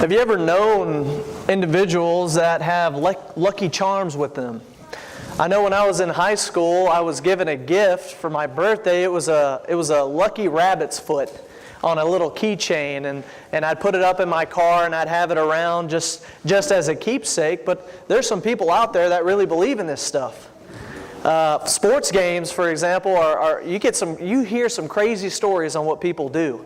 Have you ever known individuals that have lucky charms with them? I know when I was in high school, I was given a gift for my birthday. It was a lucky rabbit's foot on a little keychain, and I'd put it up in my car and I'd have it around just as a keepsake. But there's some people out there that really believe in this stuff. Sports games, for example, you hear some crazy stories on what people do.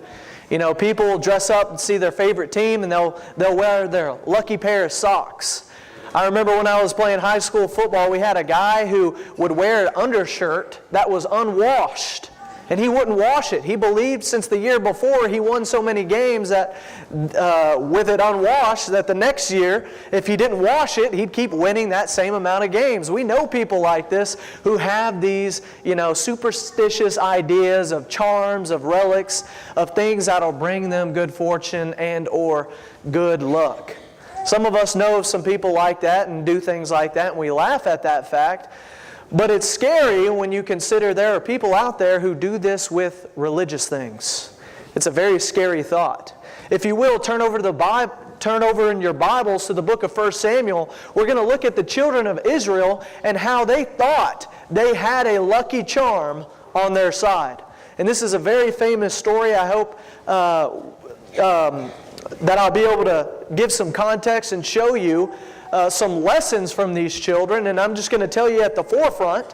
You know, people dress up and see their favorite team, and they'll wear their lucky pair of socks. I remember when I was playing high school football, we had a guy who would wear an undershirt that was unwashed, and he wouldn't wash it. He believed since the year before he won so many games that with it unwashed, that the next year, if he didn't wash it, he'd keep winning that same amount of games. We know people like this who have these, superstitious ideas of charms, of relics, of things that'll bring them good fortune and or good luck. Some of us know of some people like that and do things like that, and we laugh at that fact. But it's scary when you consider there are people out there who do this with religious things. It's a very scary thought. If you will, turn over in your Bibles to the book of 1 Samuel. We're going to look at the children of Israel and how they thought they had a lucky charm on their side. And this is a very famous story. I hope that I'll be able to give some context and show you some lessons from these children. And I'm just going to tell you at the forefront,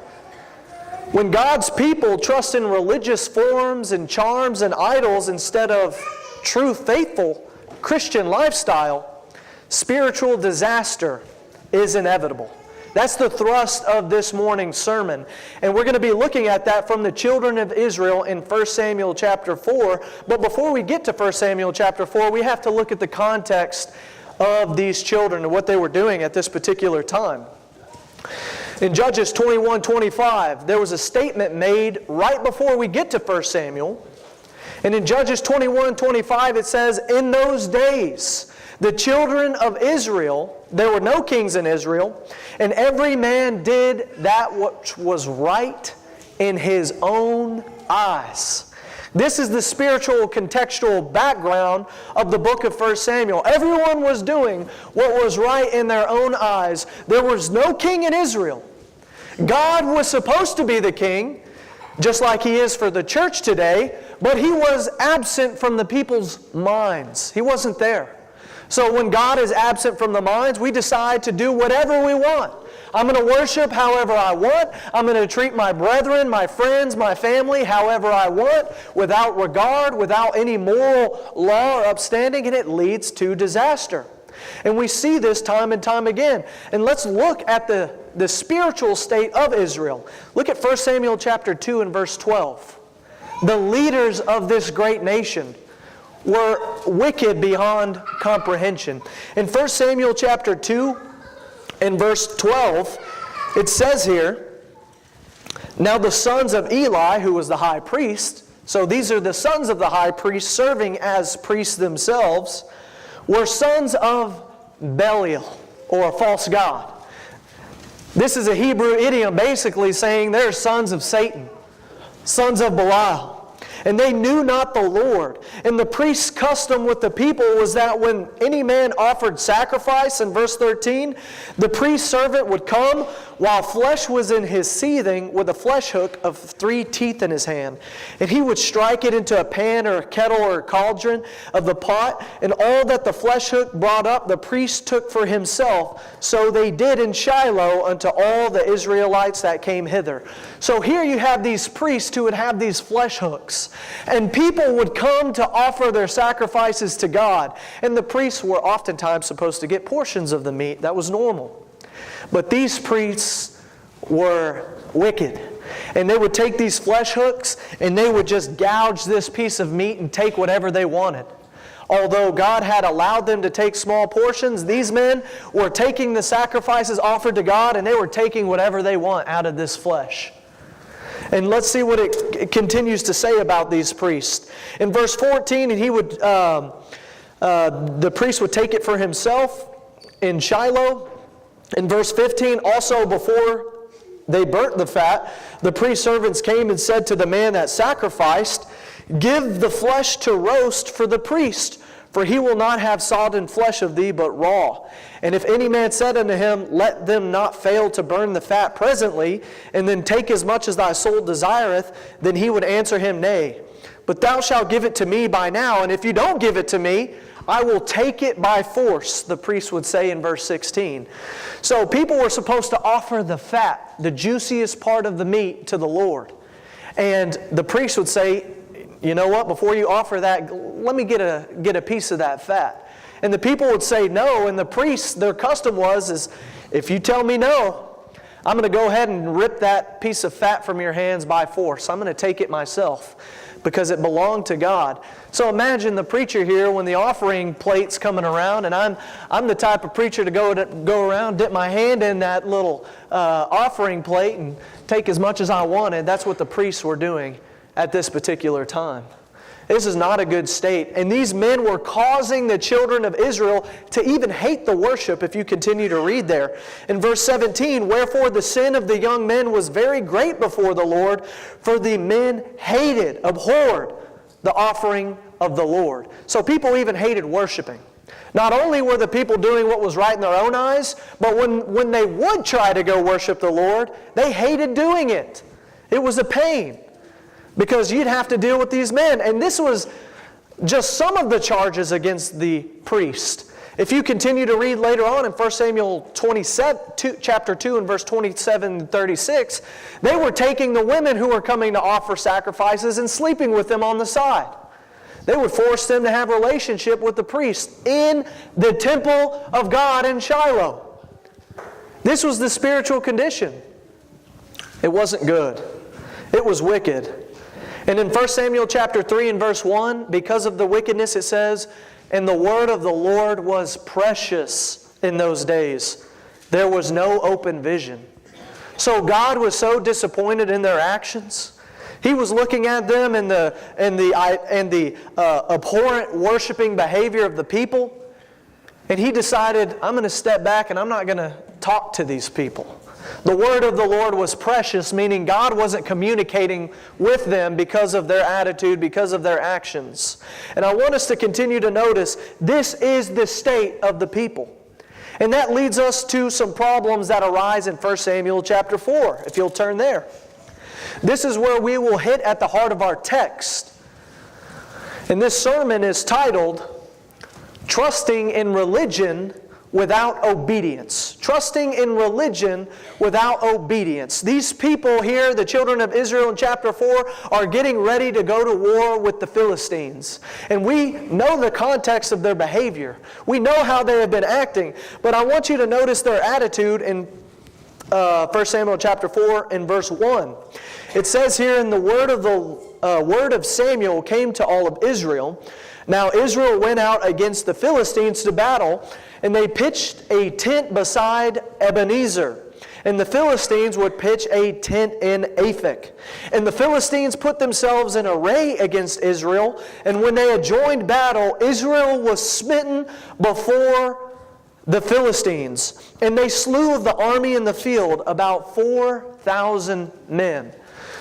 when God's people trust in religious forms and charms and idols instead of true, faithful Christian lifestyle, spiritual disaster is inevitable. That's the thrust of this morning's sermon. And we're going to be looking at that from the children of Israel in 1 Samuel chapter 4. But before we get to 1 Samuel chapter 4, we have to look at the context of these children and what they were doing at this particular time. In Judges 21:25, there was a statement made right before we get to 1 Samuel. And in Judges 21:25 it says, "In those days the children of Israel," there were no kings in Israel, "and every man did that which was right in his own eyes." This is the spiritual contextual background of the book of 1 Samuel. Everyone was doing what was right in their own eyes. There was no king in Israel. God was supposed to be the king, just like He is for the church today, but He was absent from the people's minds. He wasn't there. So when God is absent from the minds, we decide to do whatever we want. I'm going to worship however I want. I'm going to treat my brethren, my friends, my family however I want, without regard, without any moral law or upstanding, and it leads to disaster. And we see this time and time again. And let's look at the spiritual state of Israel. Look at 1 Samuel chapter 2 and verse 12. The leaders of this great nation were wicked beyond comprehension. In 1 Samuel chapter 2 and verse 12, it says here, "Now the sons of Eli," who was the high priest, so these are the sons of the high priest serving as priests themselves, were sons of Belial, or a false god. This is a Hebrew idiom basically saying they're sons of Satan, sons of Belial. And they knew not the Lord. And the priest's custom with the people was that when any man offered sacrifice, in verse 13, the priest's servant would come while flesh was in his seething with a flesh hook of 3 teeth in his hand. And he would strike it into a pan or a kettle or a cauldron of the pot, and all that the flesh hook brought up the priest took for himself. So they did in Shiloh unto all the Israelites that came hither. So here you have these priests who would have these flesh hooks. And people would come to offer their sacrifices to God. And the priests were oftentimes supposed to get portions of the meat. That was normal. But these priests were wicked. And they would take these flesh hooks and they would just gouge this piece of meat and take whatever they wanted. Although God had allowed them to take small portions, these men were taking the sacrifices offered to God and they were taking whatever they want out of this flesh. And let's see what it continues to say about these priests. In verse 14, and the priest would take it for himself in Shiloh. In verse 15, also before they burnt the fat, the priest's servants came and said to the man that sacrificed, "Give the flesh to roast for the priest, For he will not have sodden flesh of thee, but raw. And if any man said unto him, Let them not fail to burn the fat presently, and then take as much as thy soul desireth, then he would answer him, Nay. But thou shalt give it to me by now, and if you don't give it to me, I will take it by force, the priest would say in verse 16. So people were supposed to offer the fat, the juiciest part of the meat, to the Lord. And the priest would say, you know what, before you offer that, let me get a piece of that fat. And the people would say no, and the priests, their custom is if you tell me no, I'm going to go ahead and rip that piece of fat from your hands by force. I'm going to take it myself because it belonged to God. So imagine the preacher here when the offering plate's coming around, and I'm the type of preacher to go around, dip my hand in that little offering plate and take as much as I wanted. That's what the priests were doing at this particular time. This is not a good state. And these men were causing the children of Israel to even hate the worship, if you continue to read there. In verse 17, Wherefore the sin of the young men was very great before the Lord, for the men hated, abhorred the offering of the Lord. So people even hated worshiping. Not only were the people doing what was right in their own eyes, but when they would try to go worship the Lord, they hated doing it. It was a pain. Because you'd have to deal with these men. And this was just some of the charges against the priest. If you continue to read later on in 1 Samuel chapter 2 and verse 27 and 36, they were taking the women who were coming to offer sacrifices and sleeping with them on the side. They would force them to have a relationship with the priest in the temple of God in Shiloh. This was the spiritual condition. It wasn't good. It was wicked. And in 1 Samuel chapter 3 and verse 1, because of the wickedness it says, And the word of the Lord was precious in those days. There was no open vision. So God was so disappointed in their actions. He was looking at them and the abhorrent worshiping behavior of the people. And He decided, I'm going to step back and I'm not going to talk to these people. The word of the Lord was precious, meaning God wasn't communicating with them because of their attitude, because of their actions. And I want us to continue to notice, this is the state of the people. And that leads us to some problems that arise in 1 Samuel chapter 4, if you'll turn there. This is where we will hit at the heart of our text. And this sermon is titled, Trusting in Religion Without Obedience. Trusting in religion without obedience. These people here, the children of Israel in chapter 4, are getting ready to go to war with the Philistines. And we know the context of their behavior. We know how they have been acting. But I want you to notice their attitude in 1 Samuel chapter 4 and verse 1. It says here, in the word of Samuel came to all of Israel. Now Israel went out against the Philistines to battle, and they pitched a tent beside Ebenezer. And the Philistines would pitch a tent in Aphek. And the Philistines put themselves in array against Israel. And when they had joined battle, Israel was smitten before the Philistines. And they slew of the army in the field about 4,000 men.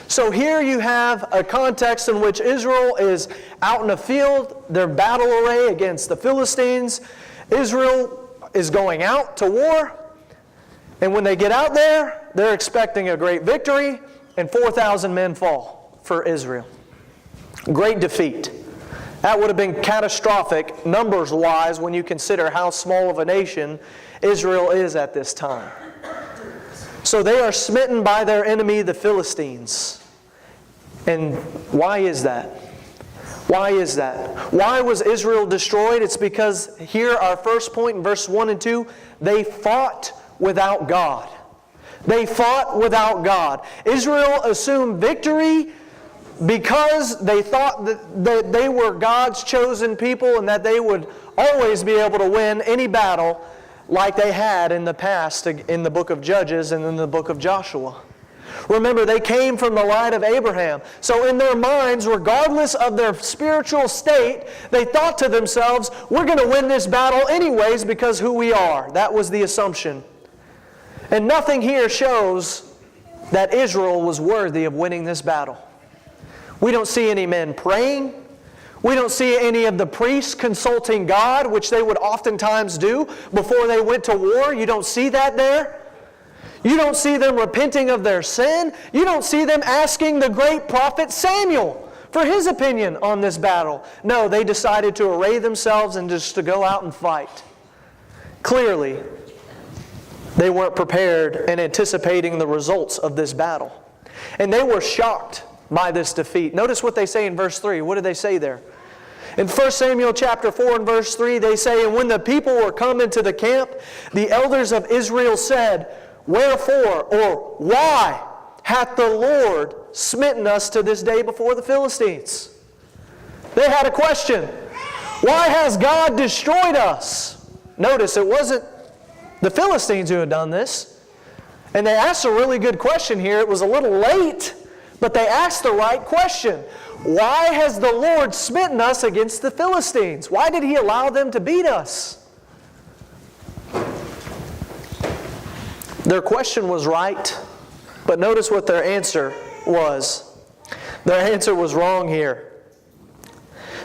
So here you have a context in which Israel is out in the field, their battle array against the Philistines. Israel is going out to war, and when they get out there, they're expecting a great victory, and 4,000 men fall for Israel. Great defeat. That would have been catastrophic numbers-wise when you consider how small of a nation Israel is at this time. So they are smitten by their enemy, the Philistines. And why is that? Why is that? Why was Israel destroyed? It's because here, our first point in verse 1 and 2, they fought without God. They fought without God. Israel assumed victory because they thought that they were God's chosen people and that they would always be able to win any battle like they had in the past in the book of Judges and in the book of Joshua. Remember, they came from the line of Abraham. So in their minds, regardless of their spiritual state, they thought to themselves, we're going to win this battle anyways because who we are. That was the assumption. And nothing here shows that Israel was worthy of winning this battle. We don't see any men praying. We don't see any of the priests consulting God, which they would oftentimes do before they went to war. You don't see that there. You don't see them repenting of their sin. You don't see them asking the great prophet Samuel for his opinion on this battle. No, they decided to array themselves and just to go out and fight. Clearly, they weren't prepared and anticipating the results of this battle. And they were shocked by this defeat. Notice what they say in verse 3. What do they say there? In 1 Samuel chapter 4 and verse 3, they say, "And when the people were come into the camp, the elders of Israel said, Wherefore, or why, hath the Lord smitten us to this day before the Philistines?" They had a question. Why has God destroyed us? Notice, it wasn't the Philistines who had done this. And they asked a really good question here. It was a little late, but they asked the right question. Why has the Lord smitten us against the Philistines? Why did He allow them to beat us? Their question was right, but notice what their answer was. Their answer was wrong here.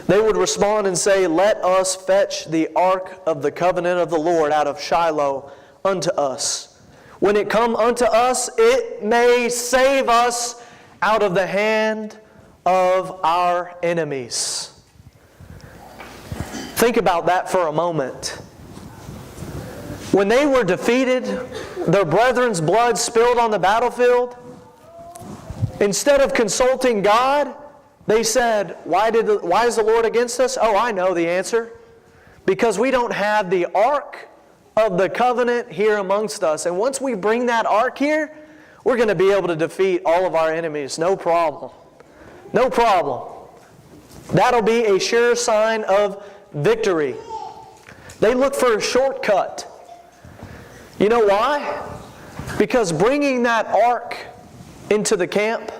They would respond and say, "Let us fetch the ark of the covenant of the Lord out of Shiloh unto us. When it come unto us, it may save us out of the hand of our enemies." Think about that for a moment. When they were defeated, their brethren's blood spilled on the battlefield, instead of consulting God, they said, why is the Lord against us? Oh, I know the answer. Because we don't have the ark of the covenant here amongst us. And once we bring that ark here, we're going to be able to defeat all of our enemies. No problem. No problem. That'll be a sure sign of victory. They look for a shortcut. You know why? Because bringing that ark into the camp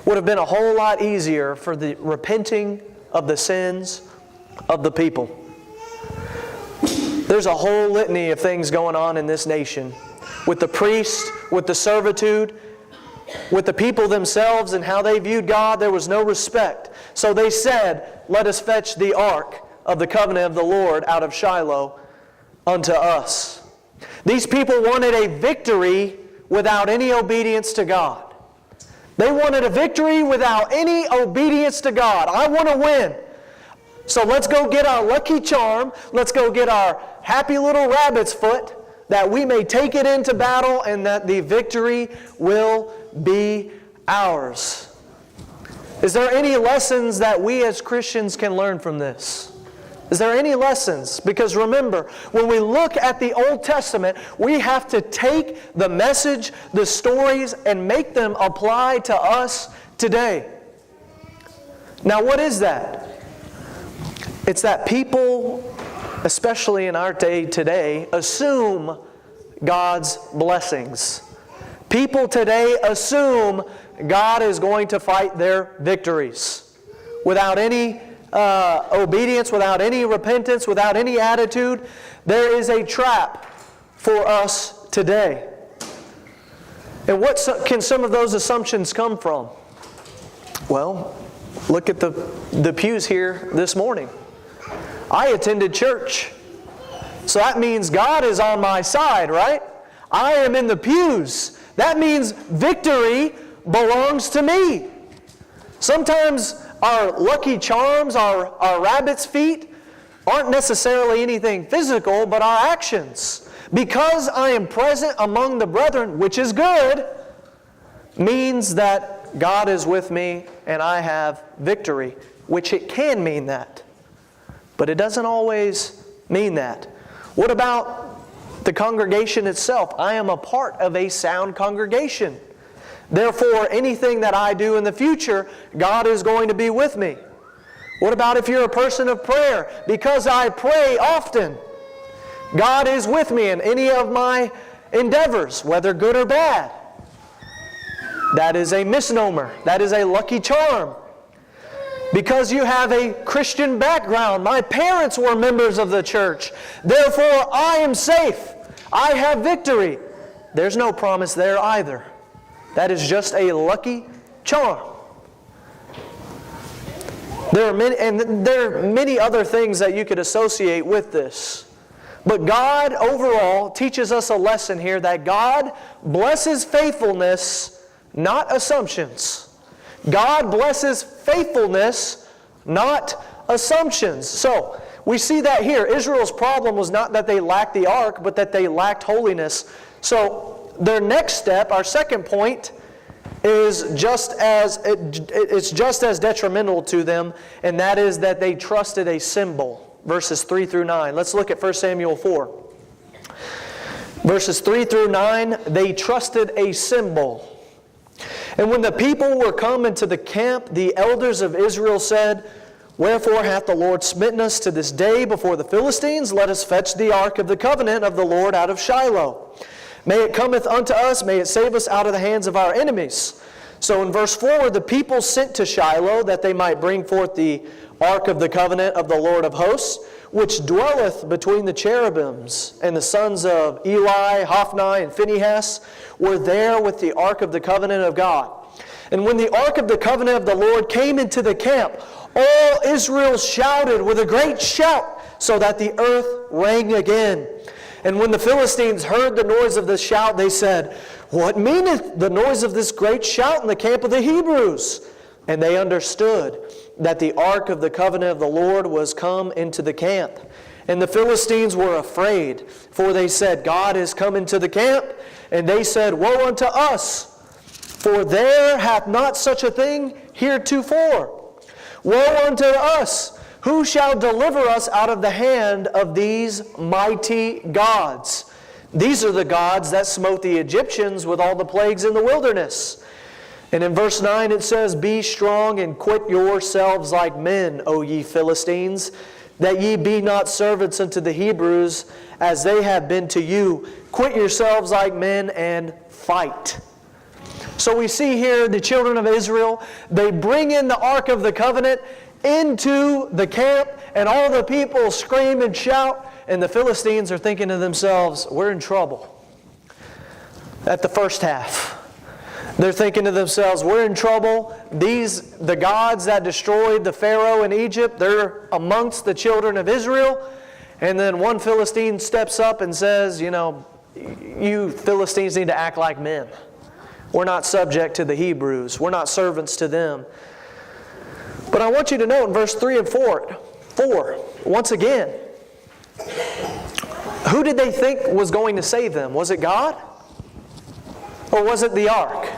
would have been a whole lot easier for the repenting of the sins of the people. There's a whole litany of things going on in this nation. With the priests, with the servitude, with the people themselves and how they viewed God, there was no respect. So they said, "Let us fetch the ark of the covenant of the Lord out of Shiloh unto us." These people wanted a victory without any obedience to God. They wanted a victory without any obedience to God. I want to win. So let's go get our lucky charm. Let's go get our happy little rabbit's foot that we may take it into battle and that the victory will be ours. Is there any lessons that we as Christians can learn from this? Is there any lessons? Because remember, when we look at the Old Testament, we have to take the message, the stories, and make them apply to us today. Now, what is that? It's that people, especially in our day today, assume God's blessings. People today assume God is going to fight their victories without any obedience, without any repentance, without any attitude. There is a trap for us today. And what can some of those assumptions come from? Well, look at the pews here this morning. I attended church. So that means God is on my side, right? I am in the pews. That means victory belongs to me. Sometimes our lucky charms, our rabbit's feet, aren't necessarily anything physical, but our actions. Because I am present among the brethren, which is good, means that God is with me and I have victory, which it can mean that. But it doesn't always mean that. What about the congregation itself? I am a part of a sound congregation. Therefore, anything that I do in the future, God is going to be with me. What about if you're a person of prayer? Because I pray often, God is with me in any of my endeavors, whether good or bad. That is a misnomer. That is a lucky charm. Because you have a Christian background. My parents were members of the church. Therefore, I am safe. I have victory. There's no promise there either. That is just a lucky charm. There are many other things that you could associate with this. But God overall teaches us a lesson here that God blesses faithfulness, not assumptions. God blesses faithfulness, not assumptions. So, we see that here. Israel's problem was not that they lacked the ark, but that they lacked holiness. So, their next step, our second point, is just as detrimental to them, and that is that they trusted a symbol. Verses 3 through 9. Let's look at 1 Samuel 4. Verses 3 through 9, they trusted a symbol. And when the people were come into the camp, the elders of Israel said, Wherefore hath the Lord smitten us to this day before the Philistines? Let us fetch the ark of the covenant of the Lord out of Shiloh. May it cometh unto us, may it save us out of the hands of our enemies. So in verse 4, the people sent to Shiloh that they might bring forth the ark of the covenant of the Lord of hosts, which dwelleth between the cherubims. And the sons of Eli, Hophni, and Phinehas were there with the ark of the covenant of God. And when the ark of the covenant of the Lord came into the camp, all Israel shouted with a great shout, so that the earth rang again. And when the Philistines heard the noise of the shout, they said, What meaneth the noise of this great shout in the camp of the Hebrews? And they understood that the ark of the covenant of the Lord was come into the camp. And the Philistines were afraid, for they said, God is come into the camp. And they said, Woe unto us, for there hath not such a thing heretofore. Woe unto us! Who shall deliver us out of the hand of these mighty gods? These are the gods that smote the Egyptians with all the plagues in the wilderness. And in verse 9 it says, Be strong and quit yourselves like men, O ye Philistines, that ye be not servants unto the Hebrews, as they have been to you. Quit yourselves like men and fight. So we see here the children of Israel, they bring in the Ark of the Covenant into the camp, and all the people scream and shout, and the Philistines are thinking to themselves, we're in trouble. At the first half. They're thinking to themselves, we're in trouble. The gods that destroyed the Pharaoh in Egypt, they're amongst the children of Israel. And then one Philistine steps up and says, you Philistines need to act like men. We're not subject to the Hebrews. We're not servants to them. But I want you to note in verse 3 and 4, once again, who did they think was going to save them? Was it God? Or was it the ark?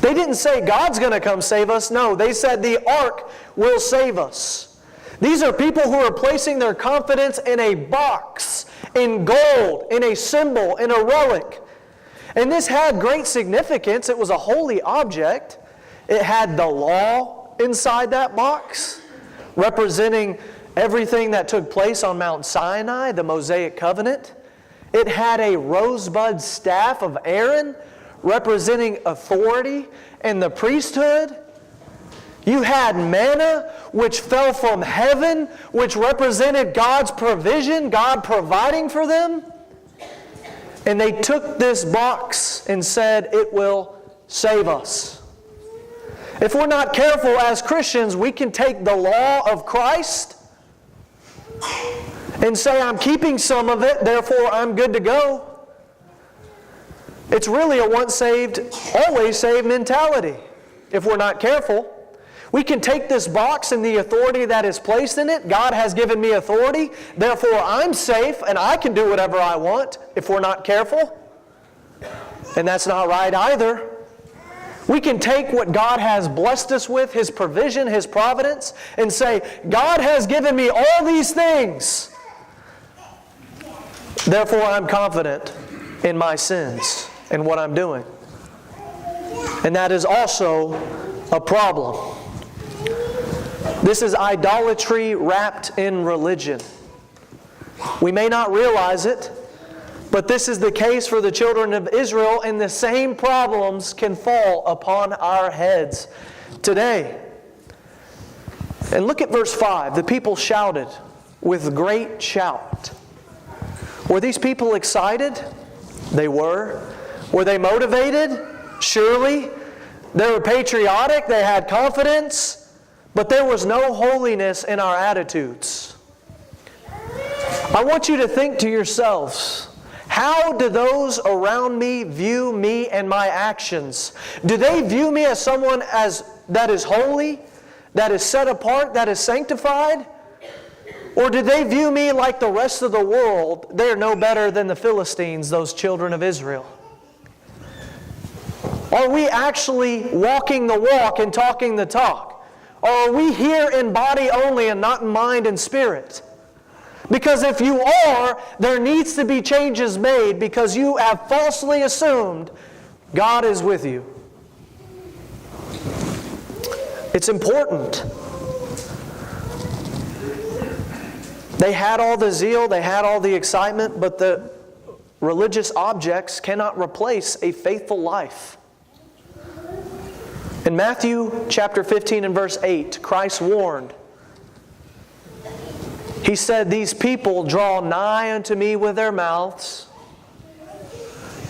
They didn't say God's going to come save us. No, they said the ark will save us. These are people who are placing their confidence in a box, in gold, in a symbol, in a relic. And this had great significance. It was a holy object. It had the law inside that box, representing everything that took place on Mount Sinai, the Mosaic covenant. It had a rosebud staff of Aaron, representing authority and the priesthood. You had manna, which fell from heaven, which represented God's provision, God providing for them. And they took this box and said, it will save us. If we're not careful as Christians, we can take the law of Christ and say, I'm keeping some of it, therefore I'm good to go. It's really a once saved, always saved mentality if we're not careful. We can take this box and the authority that is placed in it. God has given me authority, therefore I'm safe and I can do whatever I want if we're not careful. And that's not right either. We can take what God has blessed us with, His provision, His providence, and say, God has given me all these things. Therefore I'm confident in my sins and what I'm doing. And that is also a problem. This is idolatry wrapped in religion. We may not realize it, but this is the case for the children of Israel, and the same problems can fall upon our heads today. And look at verse 5. The people shouted with great shout. Were these people excited? They were. Were they motivated? Surely. They were patriotic. They had confidence. but there was no holiness in our attitudes. I want you to think to yourselves, how do those around me view me and my actions? Do they view me as someone that is holy, that is set apart, that is sanctified? Or do they view me like the rest of the world? They're no better than the Philistines, those children of Israel. Are we actually walking the walk and talking the talk? Or are we here in body only and not in mind and spirit? Because if you are, there needs to be changes made because you have falsely assumed God is with you. It's important. They had all the zeal, they had all the excitement, but the religious objects cannot replace a faithful life. In Matthew chapter 15 and verse 8, Christ warned. He said, "These people draw nigh unto me with their mouths.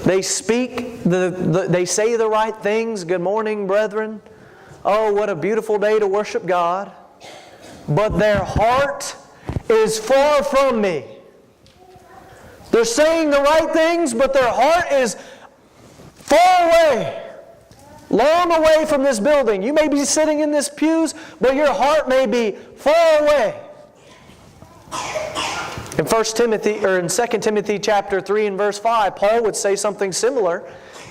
They speak, they say the right things. Good morning, brethren. Oh, what a beautiful day to worship God. But their heart is far from me." They're saying the right things, but their heart is far away. Long away from this building. You may be sitting in this pews, but your heart may be far away. In 2 Timothy chapter 3 and verse 5, Paul would say something similar.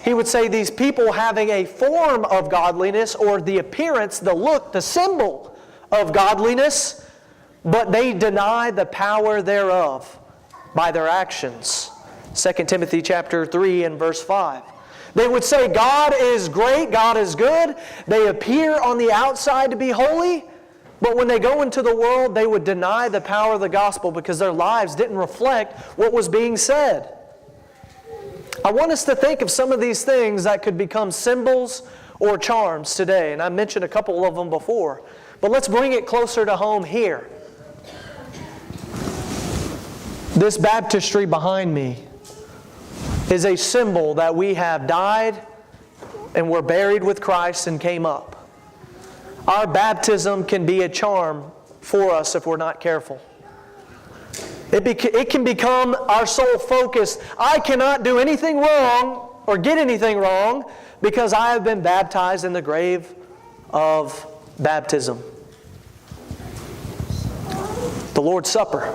He would say these people having a form of godliness, or the appearance, the look, the symbol of godliness, but they deny the power thereof by their actions. 2 Timothy chapter 3 and verse 5. They would say God is great, God is good. They appear on the outside to be holy, but when they go into the world, they would deny the power of the gospel because their lives didn't reflect what was being said. I want us to think of some of these things that could become symbols or charms today. And I mentioned a couple of them before. But let's bring it closer to home here. This baptistry behind me is a symbol that we have died and were buried with Christ and came up. Our baptism can be a charm for us if we're not careful. It can become our sole focus. I cannot do anything wrong or get anything wrong because I have been baptized in the grave of baptism. The Lord's Supper.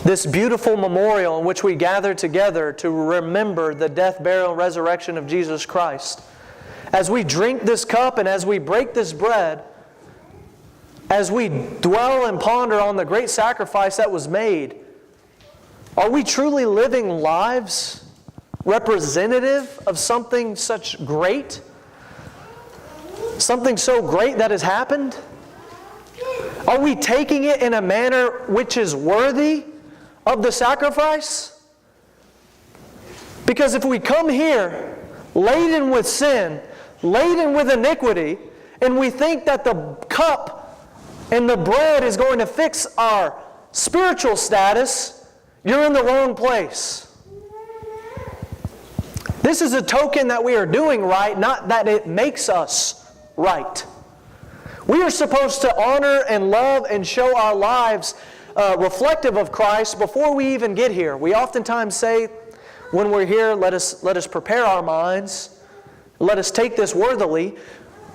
This beautiful memorial in which we gather together to remember the death, burial, and resurrection of Jesus Christ. As we drink this cup and as we break this bread, as we dwell and ponder on the great sacrifice that was made, are we truly living lives representative of something such great? Something so great that has happened? Are we taking it in a manner which is worthy of the sacrifice? Because if we come here laden with sin, laden with iniquity, and we think that the cup and the bread is going to fix our spiritual status, you're in the wrong place. This is a token that we are doing right, not that it makes us right. We are supposed to honor and love and show our lives reflective of Christ before we even get here. We oftentimes say, when we're here, let us prepare our minds. Let us take this worthily.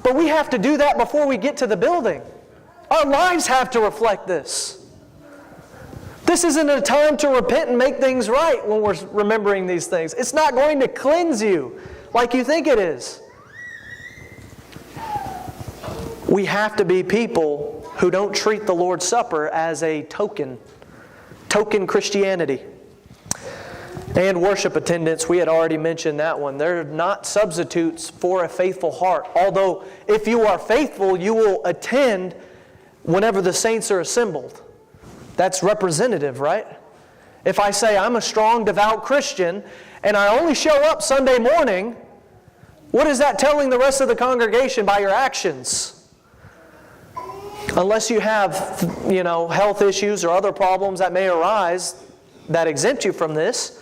But we have to do that before we get to the building. Our lives have to reflect this. This isn't a time to repent and make things right when we're remembering these things. It's not going to cleanse you like you think it is. We have to be people who don't treat the Lord's Supper as a token Christianity. And worship attendance, we had already mentioned that one. They're not substitutes for a faithful heart. Although, if you are faithful, you will attend whenever the saints are assembled. That's representative, right? If I say I'm a strong, devout Christian, and I only show up Sunday morning, what is that telling the rest of the congregation by your actions? Unless you have, health issues or other problems that may arise that exempt you from this.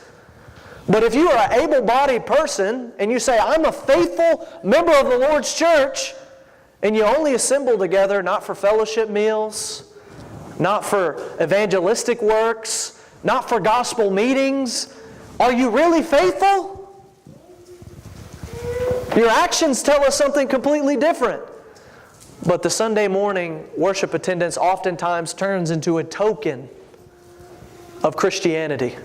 But if you are an able-bodied person and you say, I'm a faithful member of the Lord's church, and you only assemble together not for fellowship meals, not for evangelistic works, not for gospel meetings, are you really faithful? Your actions tell us something completely different. But the Sunday morning worship attendance oftentimes turns into a token of Christianity.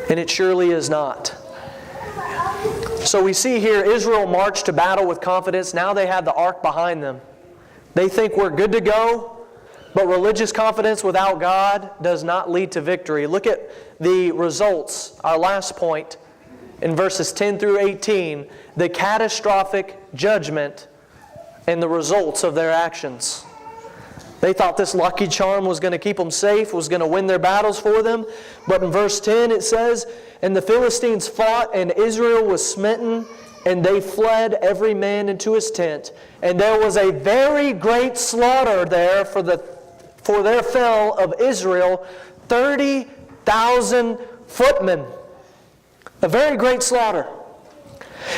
And it surely is not. So we see here Israel marched to battle with confidence. Now they have the ark behind them. They think we're good to go, but religious confidence without God does not lead to victory. Look at the results, our last point, in verses 10 through 18, the catastrophic judgment and the results of their actions. They thought this lucky charm was going to keep them safe, was going to win their battles for them. But in verse 10 it says, "And the Philistines fought, and Israel was smitten, and they fled every man into his tent. And there was a very great slaughter there, for there fell of Israel 30,000 footmen." A very great slaughter.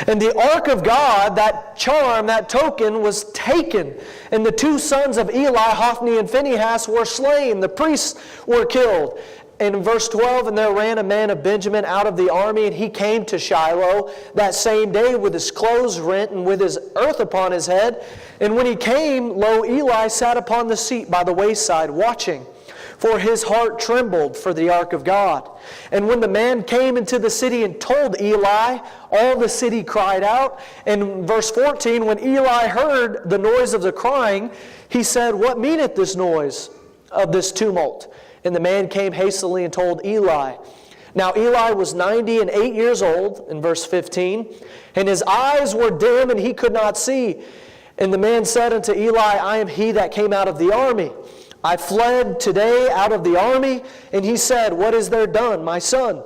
And the ark of God, that charm, that token, was taken. And the two sons of Eli, Hophni and Phinehas, were slain. The priests were killed. And in verse 12, "And there ran a man of Benjamin out of the army, and he came to Shiloh that same day with his clothes rent and with his earth upon his head. And when he came, lo, Eli sat upon the seat by the wayside, watching. For his heart trembled for the ark of God. And when the man came into the city and told Eli, all the city cried out." And in verse 14, when Eli heard the noise of the crying, he said, "What meaneth this noise of this tumult?" And the man came hastily and told Eli. Now Eli was 98 years old, in verse 15, and his eyes were dim and he could not see. And the man said unto Eli, "I am he that came out of the army. I fled today out of the army." And he said, "What is there done, my son?"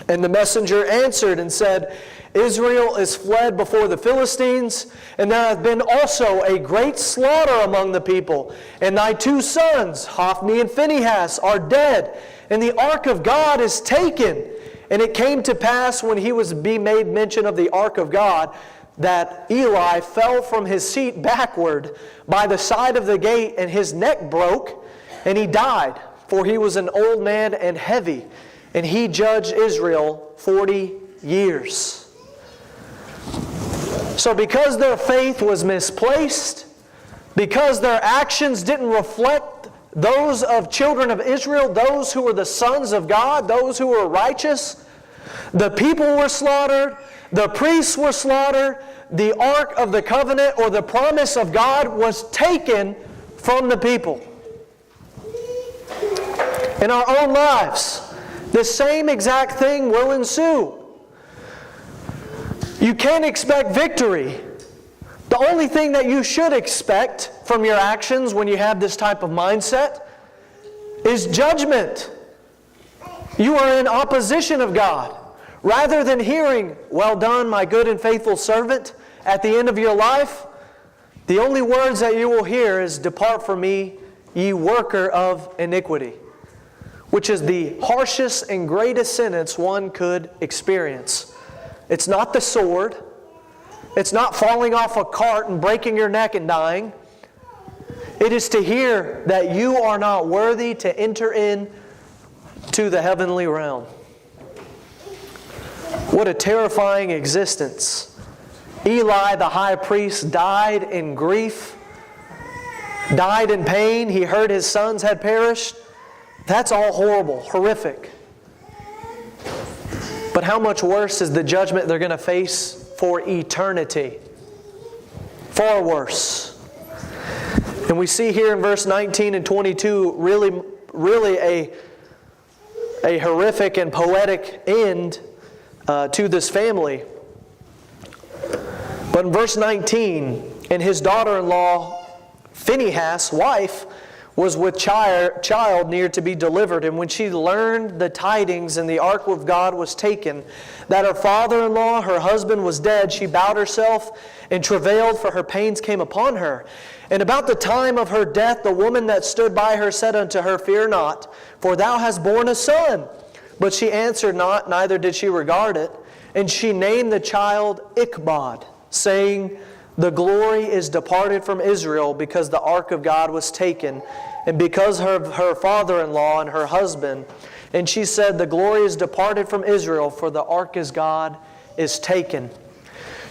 And the messenger answered and said, "Israel is fled before the Philistines, and there hath been also a great slaughter among the people. And thy two sons, Hophni and Phinehas, are dead, and the ark of God is taken." And it came to pass, when he was made mention of the ark of God, that Eli fell from his seat backward by the side of the gate, and his neck broke, and he died, for he was an old man and heavy, and he judged Israel 40 years. So because their faith was misplaced, because their actions didn't reflect those of children of Israel, those who were the sons of God, those who were righteous, the people were slaughtered, the priests were slaughtered, the Ark of the Covenant or the promise of God was taken from the people. In our own lives, the same exact thing will ensue. You can't expect victory. The only thing that you should expect from your actions when you have this type of mindset is judgment. You are in opposition of God. Rather than hearing, "Well done, my good and faithful servant," at the end of your life, the only words that you will hear is, "Depart from me, ye worker of iniquity," which is the harshest and greatest sentence one could experience. It's not the sword. It's not falling off a cart and breaking your neck and dying. It is to hear that you are not worthy to enter into the heavenly realm. What a terrifying existence. Eli, the high priest, died in grief, died in pain. He heard his sons had perished. That's all horrible, horrific. But how much worse is the judgment they're going to face for eternity? Far worse. And we see here in verse 19 and 22 really a horrific and poetic end to this family. But in verse 19, and his daughter-in-law, Phinehas' wife, was with child near to be delivered. And when she learned the tidings and the ark of God was taken, that her father-in-law, her husband, was dead, she bowed herself and travailed, for her pains came upon her. And about the time of her death, the woman that stood by her said unto her, "Fear not, for thou hast borne a son." But she answered not, neither did she regard it. And she named the child Ichabod, saying, the glory is departed from Israel because the ark of God was taken, and because of her father-in-law and her husband. And she said, the glory is departed from Israel, for the ark of God is taken.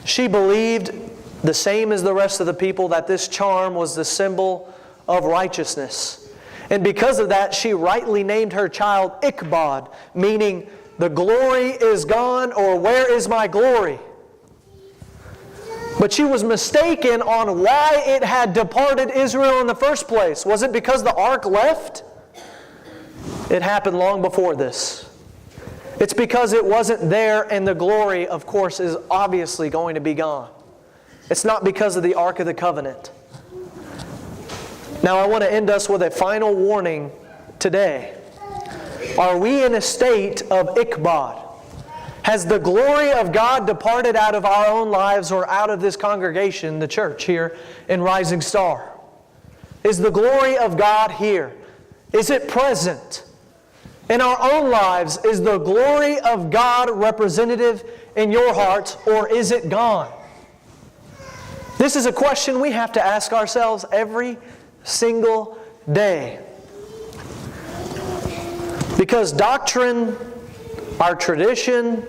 She believed, the same as the rest of the people, that this charm was the symbol of righteousness. And because of that, she rightly named her child Ichabod, meaning the glory is gone, or where is my glory? But she was mistaken on why it had departed Israel in the first place. Was it because the ark left? It happened long before this. It's because it wasn't there, and the glory, of course, is obviously going to be gone. It's not because of the Ark of the Covenant. Now I want to end us with a final warning today. Are we in a state of Ichabod? Has the glory of God departed out of our own lives or out of this congregation, the church here in Rising Star? Is the glory of God here? Is it present? In our own lives, is the glory of God representative in your heart, or is it gone? This is a question we have to ask ourselves every single day. Because doctrine, our tradition,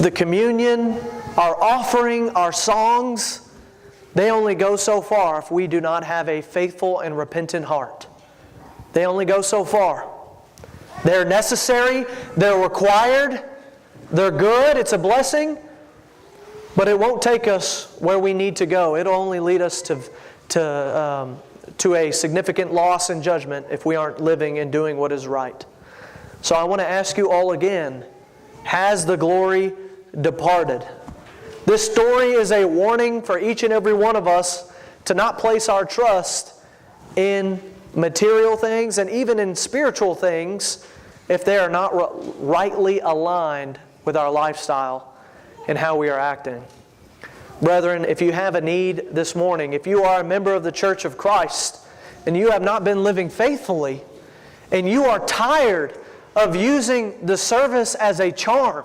the communion, our offering, our songs, they only go so far if we do not have a faithful and repentant heart. They only go so far. They're necessary, they're required, they're good, it's a blessing, but it won't take us where we need to go. It'll only lead us to a significant loss and judgment if we aren't living and doing what is right. So I want to ask you all again, has the glory departed? This story is a warning for each and every one of us to not place our trust in material things and even in spiritual things if they are not rightly aligned with our lifestyle and how we are acting. Brethren, if you have a need this morning, if you are a member of the Church of Christ and you have not been living faithfully and you are tired of using the service as a charm,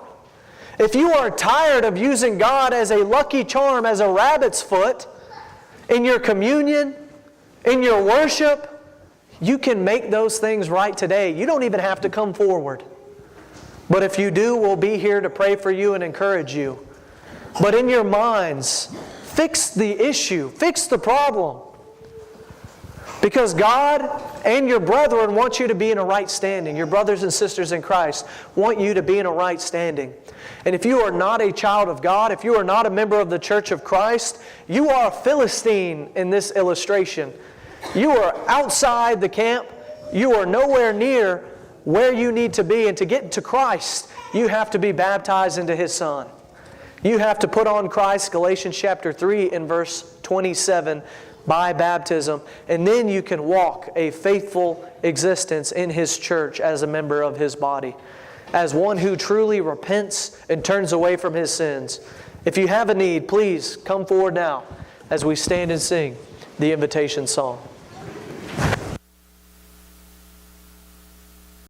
if you are tired of using God as a lucky charm, as a rabbit's foot in your communion, in your worship, you can make those things right today. You don't even have to come forward. But if you do, we'll be here to pray for you and encourage you. But in your minds, fix the issue, fix the problem. Because God and your brethren want you to be in a right standing. Your brothers and sisters in Christ want you to be in a right standing. And if you are not a child of God, if you are not a member of the Church of Christ, you are a Philistine in this illustration. You are outside the camp. You are nowhere near where you need to be. And to get to Christ, you have to be baptized into His Son. You have to put on Christ, Galatians chapter 3 and verse 27, by baptism. And then you can walk a faithful existence in His church as a member of His body, as one who truly repents and turns away from his sins. If you have a need, please come forward now as we stand and sing the invitation song.